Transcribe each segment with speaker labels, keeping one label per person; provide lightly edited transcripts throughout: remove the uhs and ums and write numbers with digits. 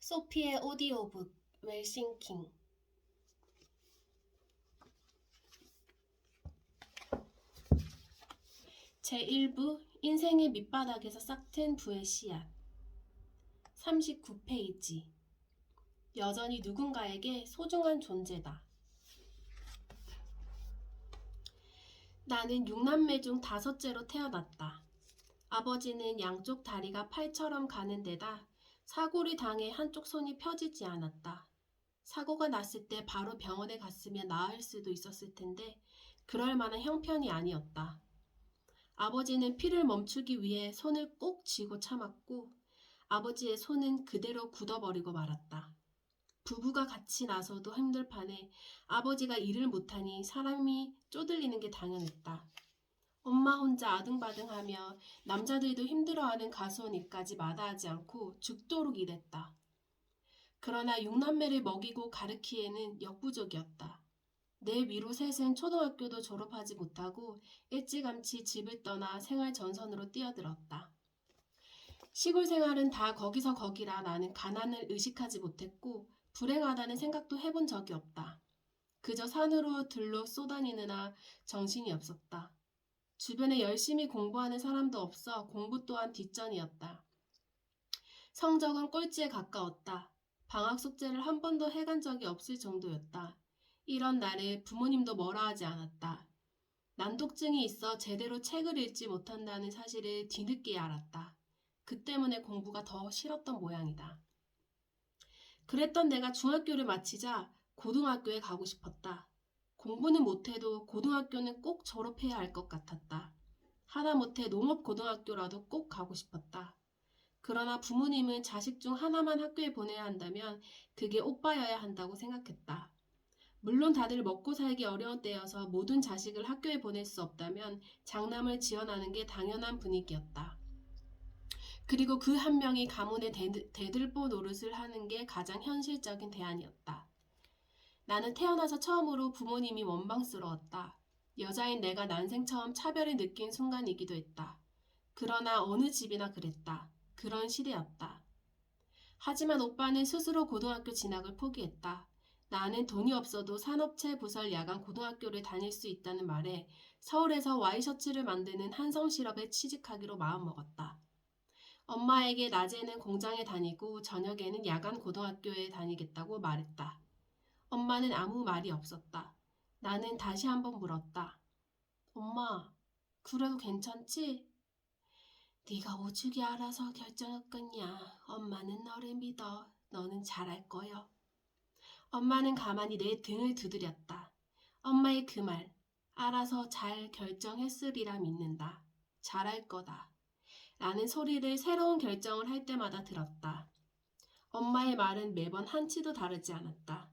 Speaker 1: 소피의 오디오북 웰싱킹. 제1부 인생의 밑바닥에서 싹튼 부의 씨앗. 39페이지. 여전히 누군가에게 소중한 존재다. 나는 6남매 중 5째로 태어났다. 아버지는 양쪽 다리가 팔처럼 가는 데다 사고를 당해 한쪽 손이 펴지지 않았다. 사고가 났을 때 바로 병원에 갔으면 나을 수도 있었을 텐데 그럴 만한 형편이 아니었다. 아버지는 피를 멈추기 위해 손을 꼭 쥐고 참았고 아버지의 손은 그대로 굳어버리고 말았다. 부부가 같이 나서도 힘들 판에 아버지가 일을 못하니 사람이 쪼들리는 게 당연했다. 엄마 혼자 아등바등하며 남자들도 힘들어하는 가수원이까지 마다하지 않고 죽도록 일했다. 그러나 6남매를 먹이고 가르키에는 역부족이었다. 내 위로 셋은 초등학교도 졸업하지 못하고 일찌감치 집을 떠나 생활 전선으로 뛰어들었다. 시골 생활은 다 거기서 거기라 나는 가난을 의식하지 못했고 불행하다는 생각도 해본 적이 없다. 그저 산으로 들로 쏘다니느라 정신이 없었다. 주변에 열심히 공부하는 사람도 없어 공부 또한 뒷전이었다. 성적은 꼴찌에 가까웠다. 방학 숙제를 한 번도 해간 적이 없을 정도였다. 이런 나를 부모님도 뭐라 하지 않았다. 난독증이 있어 제대로 책을 읽지 못한다는 사실을 뒤늦게 알았다. 그 때문에 공부가 더 싫었던 모양이다. 그랬던 내가 중학교를 마치자 고등학교에 가고 싶었다. 공부는 못해도 고등학교는 꼭 졸업해야 할 것 같았다. 하다못해 농업고등학교라도 꼭 가고 싶었다. 그러나 부모님은 자식 중 하나만 학교에 보내야 한다면 그게 오빠여야 한다고 생각했다. 물론 다들 먹고 살기 어려운 때여서 모든 자식을 학교에 보낼 수 없다면 장남을 지원하는 게 당연한 분위기였다. 그리고 그 한 명이 가문의 대들보 노릇을 하는 게 가장 현실적인 대안이었다. 나는 태어나서 처음으로 부모님이 원망스러웠다. 여자인 내가 난생 처음 차별을 느낀 순간이기도 했다. 그러나 어느 집이나 그랬다. 그런 시대였다. 하지만 오빠는 스스로 고등학교 진학을 포기했다. 나는 돈이 없어도 산업체 부설 야간 고등학교를 다닐 수 있다는 말에 서울에서 와이셔츠를 만드는 한성실업에 취직하기로 마음먹었다. 엄마에게 낮에는 공장에 다니고 저녁에는 야간 고등학교에 다니겠다고 말했다. 엄마는 아무 말이 없었다. 나는 다시 한번 물었다. 엄마, 그래도 괜찮지? 네가 오죽이 알아서 결정했겠냐. 엄마는 너를 믿어. 너는 잘할 거여. 엄마는 가만히 내 등을 두드렸다. 엄마의 그 말, 알아서 잘 결정했으리라 믿는다. 잘할 거다. 라는 소리를 새로운 결정을 할 때마다 들었다. 엄마의 말은 매번 한치도 다르지 않았다.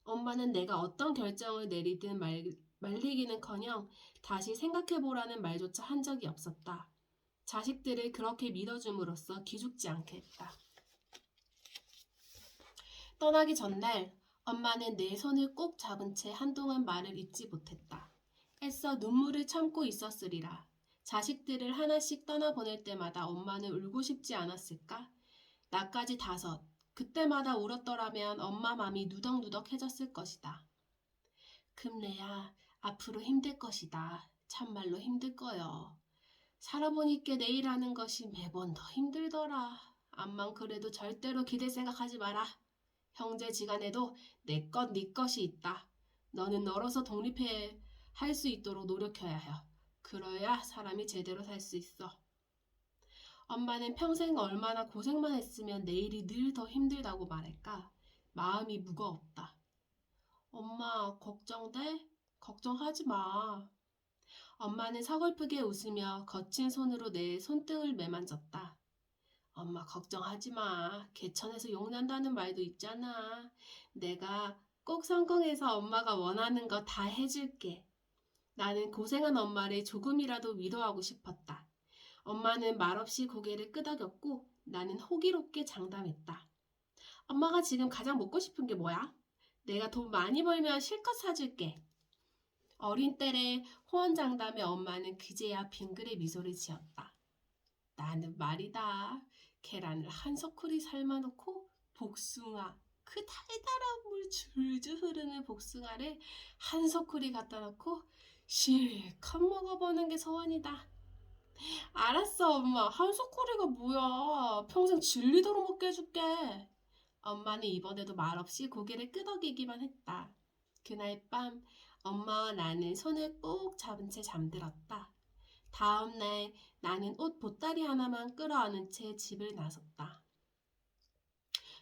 Speaker 1: 엄마는 내가 어떤 결정을 내리든 말리기는커녕 다시 생각해보라는 말조차 한 적이 없었다. 자식들을 그렇게 믿어줌으로써 기죽지 않게 했다. 떠나기 전날 엄마는 내 손을 꼭 잡은 채 한동안 말을 잇지 못했다. 애써 눈물을 참고 있었으리라. 자식들을 하나씩 떠나보낼 때마다 엄마는 울고 싶지 않았을까? 나까지 5. 그때마다 울었더라면 엄마 맘이 누덕누덕해졌을 것이다. 금래야, 앞으로 힘들 것이다. 참말로 힘들 거여. 살아보니까 내일 하는 것이 매번 더 힘들더라. 암만 그래도 절대로 기댈 생각하지 마라. 형제지간에도 내 것, 네 것이 있다. 너는 너로서 독립해 할 수 있도록 노력해야 해. 그래야 사람이 제대로 살 수 있어. 엄마는 평생 얼마나 고생만 했으면 내일이 늘 더 힘들다고 말할까? 마음이 무거웠다. 엄마, 걱정돼? 걱정하지 마. 엄마는 서글프게 웃으며 거친 손으로 내 손등을 매만졌다. 엄마 걱정하지 마. 개천에서 용난다는 말도 있잖아. 내가 꼭 성공해서 엄마가 원하는 거 다 해줄게. 나는 고생한 엄마를 조금이라도 위로하고 싶었다. 엄마는 말없이 고개를 끄덕였고 나는 호기롭게 장담했다. 엄마가 지금 가장 먹고 싶은 게 뭐야? 내가 돈 많이 벌면 실컷 사줄게. 어린 딸의 호언장담에 엄마는 그제야 빙그레 미소를 지었다. 나는 말이다. 계란을 한 서쿠리 삶아놓고 복숭아, 그 달달한 물 줄줄 흐르는 복숭아를 한 소쿠리 갖다 놓고 실컷 먹어보는 게 소원이다. 알았어, 엄마. 한 소쿠리가 뭐야. 평생 질리도록 먹게 해줄게. 엄마는 이번에도 말없이 고개를 끄덕이기만 했다. 그날 밤 엄마와 나는 손을 꼭 잡은 채 잠들었다. 다음 날 나는 옷 보따리 하나만 끌어안은 채 집을 나섰다.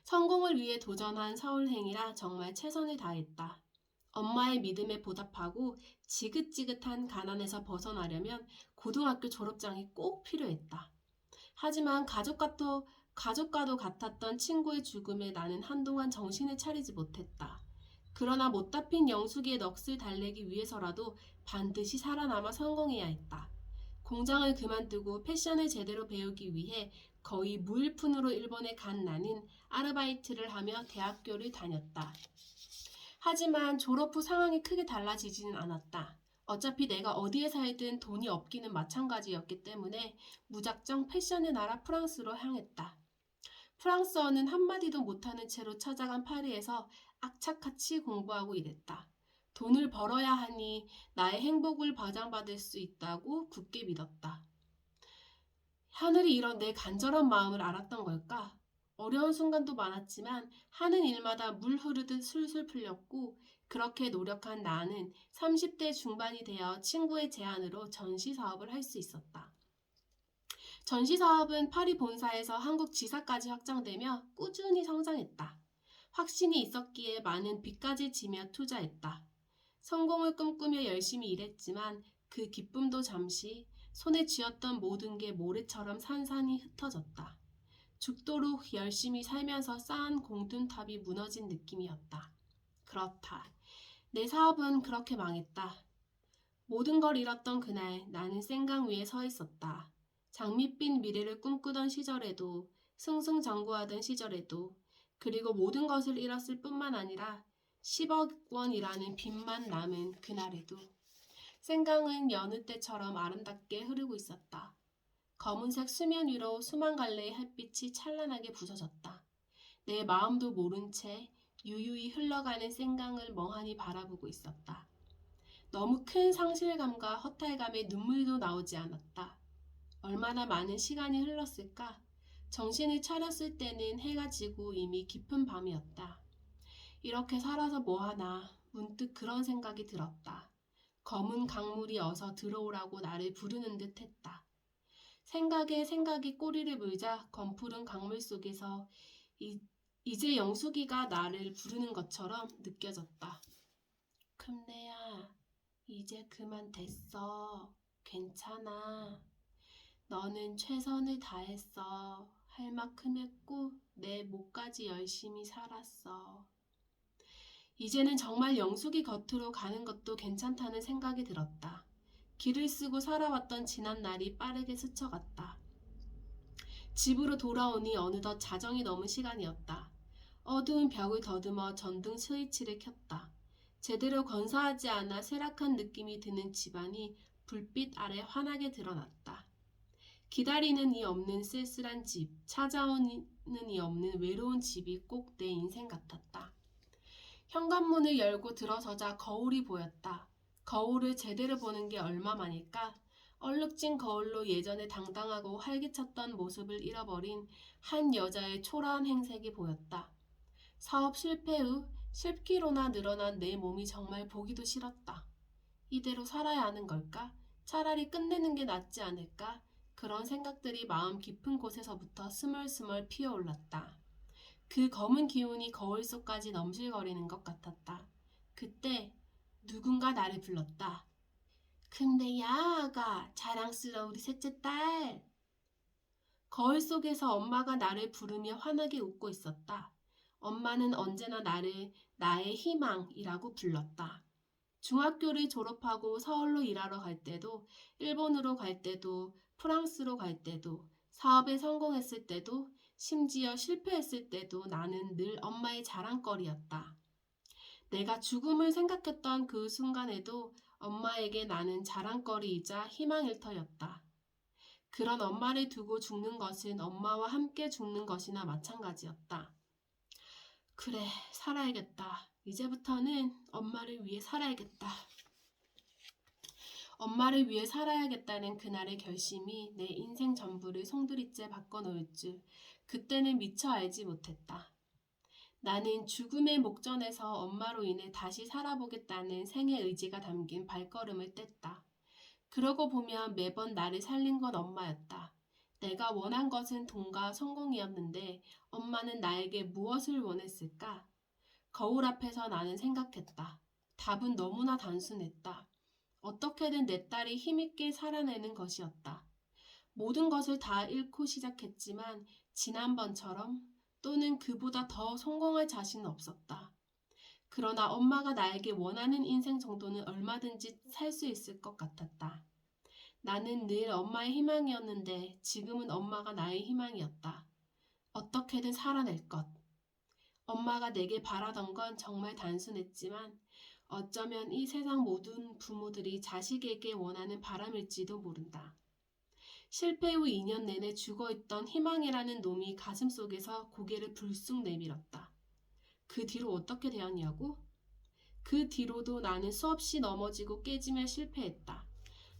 Speaker 1: 성공을 위해 도전한 서울행이라 정말 최선을 다했다. 엄마의 믿음에 보답하고 지긋지긋한 가난에서 벗어나려면 고등학교 졸업장이 꼭 필요했다. 하지만 가족과도 같았던 친구의 죽음에 나는 한동안 정신을 차리지 못했다. 그러나 못다 핀 영숙이의 넋을 달래기 위해서라도 반드시 살아남아 성공해야 했다. 공장을 그만두고 패션을 제대로 배우기 위해 거의 무일푼으로 일본에 간 나는 아르바이트를 하며 대학교를 다녔다. 하지만 졸업 후 상황이 크게 달라지지는 않았다. 어차피 내가 어디에 살든 돈이 없기는 마찬가지였기 때문에 무작정 패션의 나라 프랑스로 향했다. 프랑스어는 한마디도 못하는 채로 찾아간 파리에서 악착같이 공부하고 일했다. 돈을 벌어야 하니 나의 행복을 보장받을 수 있다고 굳게 믿었다. 하늘이 이런 내 간절한 마음을 알았던 걸까? 어려운 순간도 많았지만 하는 일마다 물 흐르듯 술술 풀렸고 그렇게 노력한 나는 30대 중반이 되어 친구의 제안으로 전시 사업을 할 수 있었다. 전시 사업은 파리 본사에서 한국 지사까지 확장되며 꾸준히 성장했다. 확신이 있었기에 많은 빚까지 지며 투자했다. 성공을 꿈꾸며 열심히 일했지만 그 기쁨도 잠시 손에 쥐었던 모든 게 모래처럼 산산이 흩어졌다. 죽도록 열심히 살면서 쌓은 공든탑이 무너진 느낌이었다. 그렇다. 내 사업은 그렇게 망했다. 모든 걸 잃었던 그날 나는 생강 위에 서 있었다. 장밋빛 미래를 꿈꾸던 시절에도 승승장구하던 시절에도 그리고 모든 것을 잃었을 뿐만 아니라 10억 원이라는 빚만 남은 그날에도 생강은 여느 때처럼 아름답게 흐르고 있었다. 검은색 수면 위로 수만 갈래의 햇빛이 찬란하게 부서졌다. 내 마음도 모른 채 유유히 흘러가는 생강을 멍하니 바라보고 있었다. 너무 큰 상실감과 허탈감에 눈물도 나오지 않았다. 얼마나 많은 시간이 흘렀을까? 정신을 차렸을 때는 해가 지고 이미 깊은 밤이었다. 이렇게 살아서 뭐하나 문득 그런 생각이 들었다. 검은 강물이 어서 들어오라고 나를 부르는 듯 했다. 생각에 생각이 꼬리를 물자 검푸른 강물 속에서 이제 영숙이가 나를 부르는 것처럼 느껴졌다. 금내야, 이제 그만 됐어. 괜찮아. 너는 최선을 다했어. 할 만큼 했고 내 목까지 열심히 살았어. 이제는 정말 영숙이 곁으로 가는 것도 괜찮다는 생각이 들었다. 길을 쓰고 살아왔던 지난 날이 빠르게 스쳐갔다. 집으로 돌아오니 어느덧 자정이 넘은 시간이었다. 어두운 벽을 더듬어 전등 스위치를 켰다. 제대로 건사하지 않아 쇠락한 느낌이 드는 집안이 불빛 아래 환하게 드러났다. 기다리는 이 없는 쓸쓸한 집, 찾아오는 이 없는 외로운 집이 꼭 내 인생 같았다. 현관문을 열고 들어서자 거울이 보였다. 거울을 제대로 보는 게 얼마만일까? 얼룩진 거울로 예전에 당당하고 활기찼던 모습을 잃어버린 한 여자의 초라한 행색이 보였다. 사업 실패 후 10kg나 늘어난 내 몸이 정말 보기도 싫었다. 이대로 살아야 하는 걸까? 차라리 끝내는 게 낫지 않을까? 그런 생각들이 마음 깊은 곳에서부터 스멀스멀 피어올랐다. 그 검은 기운이 거울 속까지 넘실거리는 것 같았다. 그때 누군가 나를 불렀다. 근데 야가 자랑스러운 우리 셋째 딸. 거울 속에서 엄마가 나를 부르며 환하게 웃고 있었다. 엄마는 언제나 나를 나의 희망이라고 불렀다. 중학교를 졸업하고 서울로 일하러 갈 때도, 일본으로 갈 때도, 프랑스로 갈 때도, 사업에 성공했을 때도, 심지어 실패했을 때도 나는 늘 엄마의 자랑거리였다. 내가 죽음을 생각했던 그 순간에도 엄마에게 나는 자랑거리이자 희망일 터였다. 그런 엄마를 두고 죽는 것은 엄마와 함께 죽는 것이나 마찬가지였다. 그래, 살아야겠다. 이제부터는 엄마를 위해 살아야겠다. 엄마를 위해 살아야겠다는 그날의 결심이 내 인생 전부를 송두리째 바꿔놓을 줄 그때는 미처 알지 못했다. 나는 죽음의 목전에서 엄마로 인해 다시 살아보겠다는 생의 의지가 담긴 발걸음을 뗐다. 그러고 보면 매번 나를 살린 건 엄마였다. 내가 원한 것은 돈과 성공이었는데 엄마는 나에게 무엇을 원했을까? 거울 앞에서 나는 생각했다. 답은 너무나 단순했다. 어떻게든 내 딸이 힘있게 살아내는 것이었다. 모든 것을 다 잃고 시작했지만 지난번처럼 또는 그보다 더 성공할 자신은 없었다. 그러나 엄마가 나에게 원하는 인생 정도는 얼마든지 살 수 있을 것 같았다. 나는 늘 엄마의 희망이었는데 지금은 엄마가 나의 희망이었다. 어떻게든 살아낼 것. 엄마가 내게 바라던 건 정말 단순했지만 어쩌면 이 세상 모든 부모들이 자식에게 원하는 바람일지도 모른다. 실패 후 2년 내내 죽어있던 희망이라는 놈이 가슴속에서 고개를 불쑥 내밀었다. 그 뒤로 어떻게 되었냐고? 그 뒤로도 나는 수없이 넘어지고 깨지며 실패했다.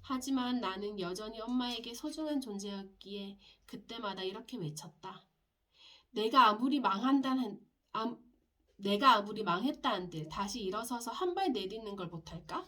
Speaker 1: 하지만 나는 여전히 엄마에게 소중한 존재였기에 그때마다 이렇게 외쳤다. 내가 아무리 망한다는, 내가 아무리 망했다 한들 다시 일어서서 한 발 내딛는 걸 못할까?